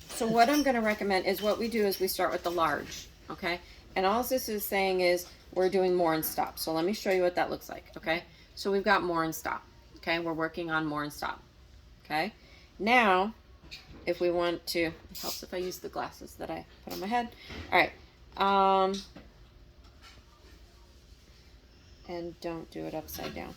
So what I'm going to recommend is what we do is we start with the large, okay? And all this is saying is we're doing more and stop. So let me show you what that looks like, okay? So we've got more and stop, okay? We're working on more and stop, okay? Now, if we want to, it helps if I use the glasses that I put on my head. All right. And don't do it upside down.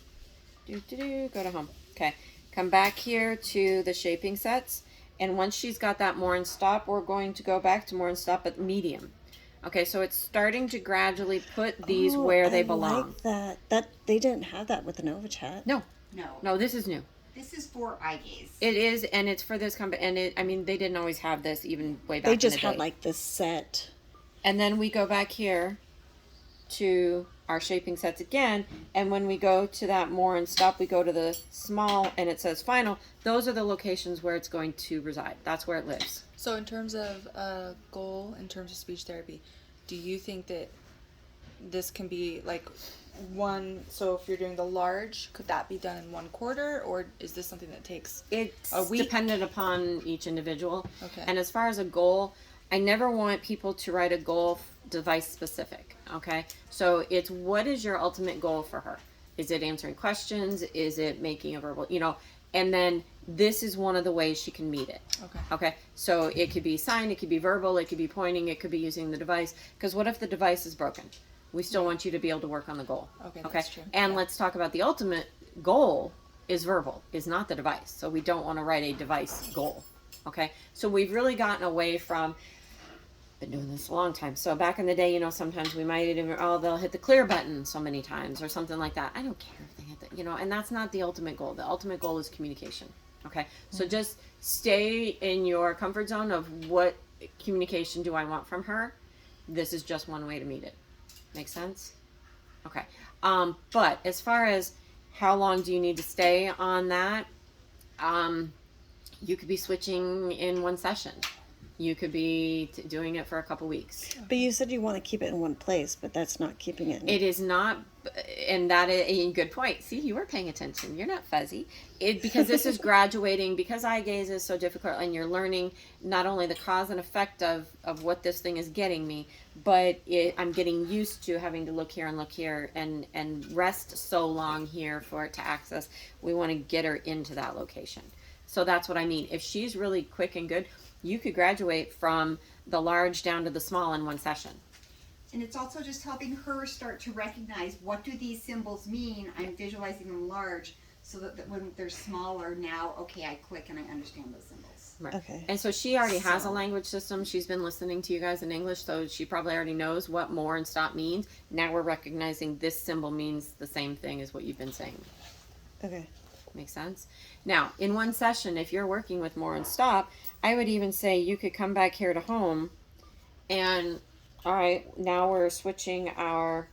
Go to home. Okay. Come back here to the shaping sets. And once she's got that more and stop, we're going to go back to more and stop at medium. Okay, so it's starting to gradually put these where they belong. Like that they didn't have that with the Nova Chat. No, this is new. This is for eye gaze. It is, and it's for this company. And I mean, they didn't always have this even way back. They just in the had day. like this set. And then we go back here to our shaping sets again, and when we go to that more and stop, we go to the small and it says final. Those are the locations where it's going to reside. That's where it lives. So in terms of a goal, in terms of speech therapy, do you think that this can be like one, so if you're doing the large, could that be done in 1 quarter, or is this something that takes It's a week? dependent upon each individual. Okay. And as far as a goal, I never want people to write a goal device specific. Okay. So it's what is your ultimate goal for her? Is it answering questions? Is it making a verbal, and then this is one of the ways she can meet it. Okay. Okay. So it could be sign, it could be verbal, it could be pointing, it could be using the device. Because what if the device is broken? We still want you to be able to work on the goal. Okay, that's true. And let's talk about the ultimate goal is verbal, is not the device. So we don't want to write a device goal. Okay. So we've really gotten away from, been doing this a long time. So back in the day, sometimes we might even, they'll hit the clear button so many times or something like that. I don't care if they hit that, and that's not the ultimate goal. The ultimate goal is communication. Okay. So just stay in your comfort zone of what communication do I want from her. This is just one way to meet it. Make sense? Okay. But as far as how long do you need to stay on that, you could be switching in one session. You could be doing it for a couple weeks. But you said you want to keep it in one place, but that's not keeping it. It is not, and that is a good point. See, you were paying attention. You're not fuzzy. Because this is graduating, because eye gaze is so difficult, and you're learning not only the cause and effect of what this thing is getting me, but I'm getting used to having to look here and look here and rest so long here for it to access. We want to get her into that location. So that's what I mean. If she's really quick and good, you could graduate from the large down to the small in one session. And it's also just helping her start to recognize, what do these symbols mean? I'm visualizing them large, so that when they're smaller now, okay, I click and I understand those symbols. Right. Okay. And so she already has a language system. She's been listening to you guys in English, so she probably already knows what more and stop means. Now we're recognizing this symbol means the same thing as what you've been saying. Okay. Makes sense? Now, in one session, if you're working with more and stop, I would even say you could come back here to home and, all right, now we're switching our,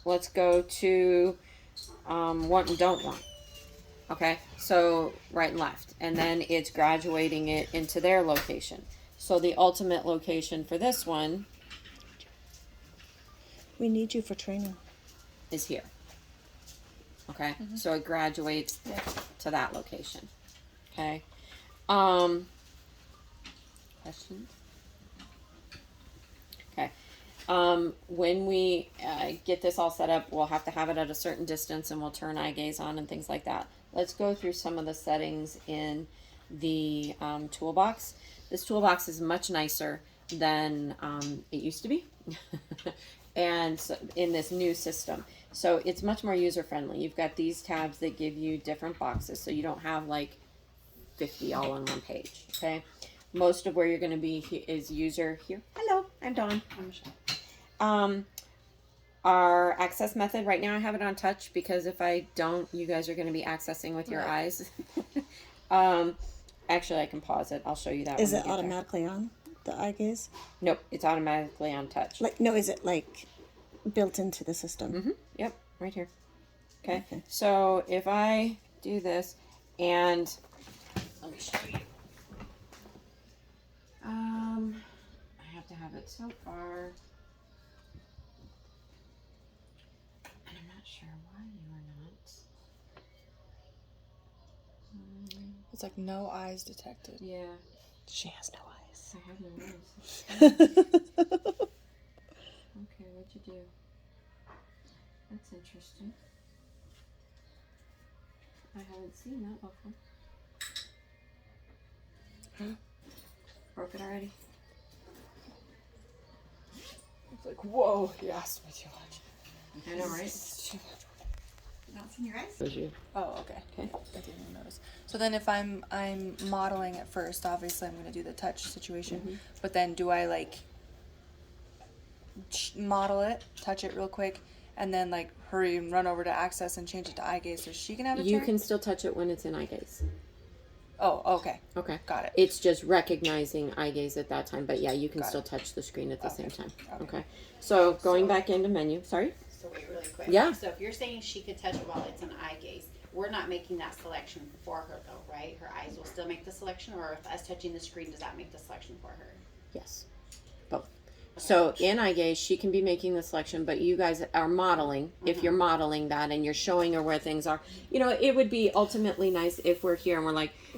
let's go to want and don't want. Okay, so right and left. And then it's graduating it into their location. So the ultimate location for this one We need you for training. is here. Okay, so it graduates to that location. Okay. Questions? Okay. When we get this all set up, we'll have to have it at a certain distance, and we'll turn eye gaze on and things like that. Let's go through some of the settings in the toolbox. This toolbox is much nicer than it used to be. And so in this new system, so it's much more user friendly. You've got these tabs that give you different boxes, so you don't have like 50 all on one page. Okay, most of where you're going to be is user here. Hello, I'm Dawn. I'm Michelle. Our access method right now, I have it on touch because if I don't, you guys are going to be accessing with your eyes. Actually, I can pause it. I'll show you that. Is when it we get automatically on the eye gaze? there. Nope, it's automatically on touch. Like, no, is it like built into the system? Yep, right here. Okay. Okay. So if I do this, and let me show you. I have to have it so far. And I'm not sure why you are not. It's like no eyes detected. Yeah. She has no eyes. I have no eyes. Okay, what'd you do? That's interesting. I haven't seen that before. Broke it already? It's like, whoa, you asked me too much. I know, right? Not seeing your eyes? Was you? Oh, okay. Okay. I didn't even notice. So then if I'm modeling it first, obviously I'm going to do the touch situation. But then do I like model it, touch it real quick, and then like hurry and run over to Access and change it to eye gaze so she can have a You turn? can still touch it when it's in eye gaze. Oh, okay. Okay. Got it. It's just recognizing eye gaze at that time, but yeah, you can Got still it. touch the screen at the same time. Okay. Okay. So going back into menu. Sorry. So wait, really quick. Yeah. So if you're saying she could touch it while it's an eye gaze, we're not making that selection for her though, right? Her eyes will still make the selection, or if us touching the screen, does that make the selection for her? Yes. Both. So in eye gaze, she can be making the selection, but you guys are modeling. If you're modeling that and you're showing her where things are, you know, it would be ultimately nice if we're here and we're like,